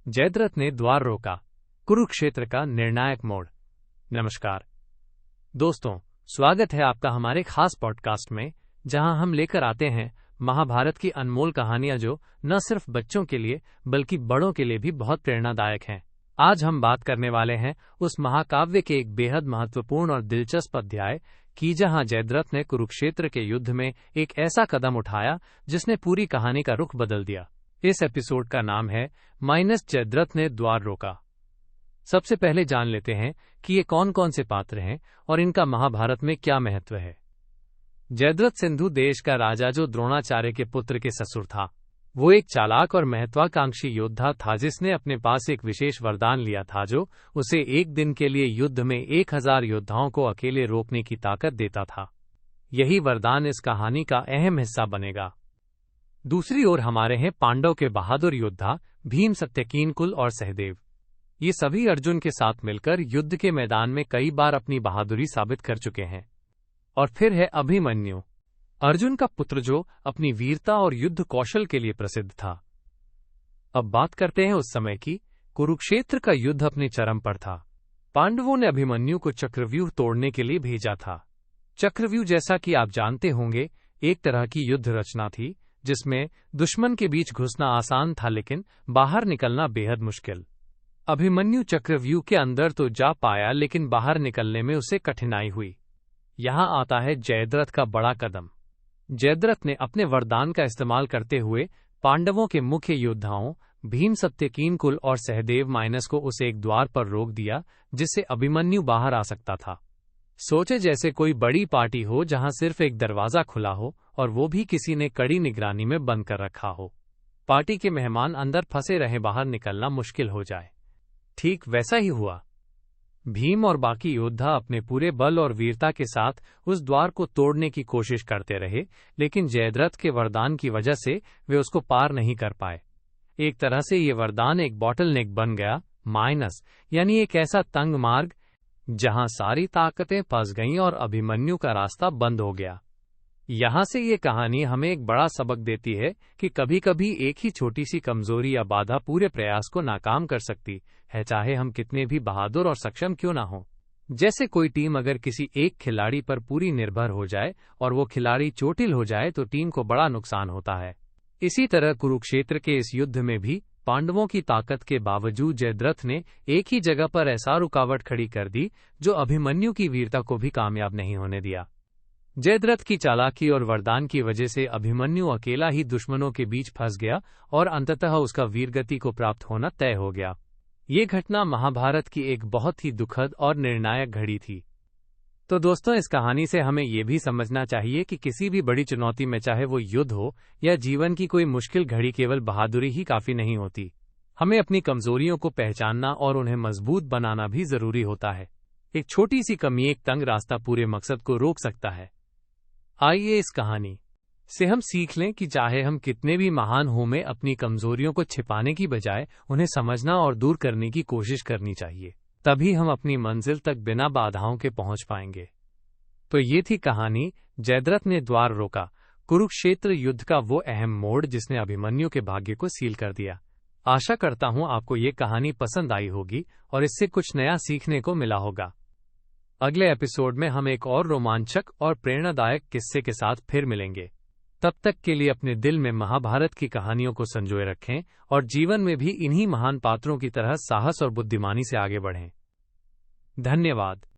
जयद्रथ ने द्वार रोका, कुरुक्षेत्र का निर्णायक मोड़। नमस्कार दोस्तों, स्वागत है आपका हमारे खास पॉडकास्ट में, जहां हम लेकर आते हैं महाभारत की अनमोल कहानियां जो न सिर्फ बच्चों के लिए बल्कि बड़ों के लिए भी बहुत प्रेरणादायक हैं। आज हम बात करने वाले हैं उस महाकाव्य के एक बेहद महत्वपूर्ण और दिलचस्प अध्याय की, जहां जयद्रथ ने कुरुक्षेत्र के युद्ध में एक ऐसा कदम उठाया जिसने पूरी कहानी का रुख बदल दिया। इस एपिसोड का नाम है जयद्रथ ने द्वार रोका। सबसे पहले जान लेते हैं कि ये कौन कौन से पात्र हैं और इनका महाभारत में क्या महत्व है। जयद्रथ सिंधु देश का राजा जो द्रोणाचार्य के पुत्र के ससुर था। वो एक चालाक और महत्वाकांक्षी योद्धा था जिसने अपने पास एक विशेष वरदान लिया था जो उसे एक दिन के लिए युद्ध में 1000 योद्धाओं को अकेले रोकने की ताकत देता था। यही वरदान इस कहानी का अहम हिस्सा बनेगा। दूसरी ओर हमारे हैं पांडव के बहादुर योद्धा भीम, सत्यकीन कुल और सहदेव। ये सभी अर्जुन के साथ मिलकर युद्ध के मैदान में कई बार अपनी बहादुरी साबित कर चुके हैं। और फिर है अभिमन्यु, अर्जुन का पुत्र जो अपनी वीरता और युद्ध कौशल के लिए प्रसिद्ध था। अब बात करते हैं उस समय की। कुरुक्षेत्र का युद्ध अपने चरम पर था। पांडवों ने अभिमन्यु को चक्रव्यूह तोड़ने के लिए भेजा था। चक्रव्यूह, जैसा कि आप जानते होंगे, एक तरह की युद्ध रचना थी जिसमें दुश्मन के बीच घुसना आसान था लेकिन बाहर निकलना बेहद मुश्किल। अभिमन्यु चक्रव्यूह के अंदर तो जा पाया लेकिन बाहर निकलने में उसे कठिनाई हुई। यहां आता है जयद्रथ का बड़ा कदम। जयद्रथ ने अपने वरदान का इस्तेमाल करते हुए पांडवों के मुख्य योद्धाओं भीम, सत्यकीन कुल और सहदेव को उस एक द्वार पर रोक दिया जिससे अभिमन्यु बाहर आ सकता था। सोचे जैसे कोई बड़ी पार्टी हो जहां सिर्फ एक दरवाजा खुला हो और वो भी किसी ने कड़ी निगरानी में बंद कर रखा हो। पार्टी के मेहमान अंदर फंसे रहे, बाहर निकलना मुश्किल हो जाए। ठीक वैसा ही हुआ। भीम और बाकी योद्धा अपने पूरे बल और वीरता के साथ उस द्वार को तोड़ने की कोशिश करते रहे, लेकिन जयद्रथ के वरदान की वजह से वे उसको पार नहीं कर पाए। एक तरह से ये वरदान एक बॉटलनेक बन गया, यानी एक ऐसा तंग मार्ग जहां सारी ताकतें फंस गईं और अभिमन्यु का रास्ता बंद हो गया। यहां से ये कहानी हमें एक बड़ा सबक देती है कि कभी-कभी एक ही छोटी सी कमजोरी या बाधा पूरे प्रयास को नाकाम कर सकती है, चाहे हम कितने भी बहादुर और सक्षम क्यों ना हो। जैसे कोई टीम अगर किसी एक खिलाड़ी पर पूरी निर्भर हो जाए और वो खिलाड़ी चोटिल हो जाए तो टीम को बड़ा नुकसान होता है। इसी तरह कुरुक्षेत्र के इस युद्ध में भी पांडवों की ताकत के बावजूद जयद्रथ ने एक ही जगह पर ऐसा रुकावट खड़ी कर दी जो अभिमन्यु की वीरता को भी कामयाब नहीं होने दिया। जयद्रथ की चालाकी और वरदान की वजह से अभिमन्यु अकेला ही दुश्मनों के बीच फंस गया और अंततः उसका वीरगति को प्राप्त होना तय हो गया। ये घटना महाभारत की एक बहुत ही दुखद और निर्णायक घड़ी थी। तो दोस्तों, इस कहानी से हमें ये भी समझना चाहिए कि किसी भी बड़ी चुनौती में, चाहे वो युद्ध हो या जीवन की कोई मुश्किल घड़ी, केवल बहादुरी ही काफी नहीं होती। हमें अपनी कमजोरियों को पहचानना और उन्हें मजबूत बनाना भी जरूरी होता है। एक छोटी सी कमी, एक तंग रास्ता पूरे मकसद को रोक सकता है। आइए इस कहानी से हम सीख लें कि चाहे हम कितने भी महान हों, में अपनी कमजोरियों को छिपाने की बजाय उन्हें समझना और दूर करने की कोशिश करनी चाहिए। तभी हम अपनी मंजिल तक बिना बाधाओं के पहुंच पाएंगे। तो ये थी कहानी जयद्रथ ने द्वार रोका, कुरुक्षेत्र युद्ध का वो अहम मोड़ जिसने अभिमन्यु के भाग्य को सील कर दिया। आशा करता हूं आपको ये कहानी पसंद आई होगी और इससे कुछ नया सीखने को मिला होगा। अगले एपिसोड में हम एक और रोमांचक और प्रेरणादायक किस्से के साथ फिर मिलेंगे। तब तक के लिए अपने दिल में महाभारत की कहानियों को संजोए रखें और जीवन में भी इन्हीं महान पात्रों की तरह साहस और बुद्धिमानी से आगे बढ़ें। धन्यवाद।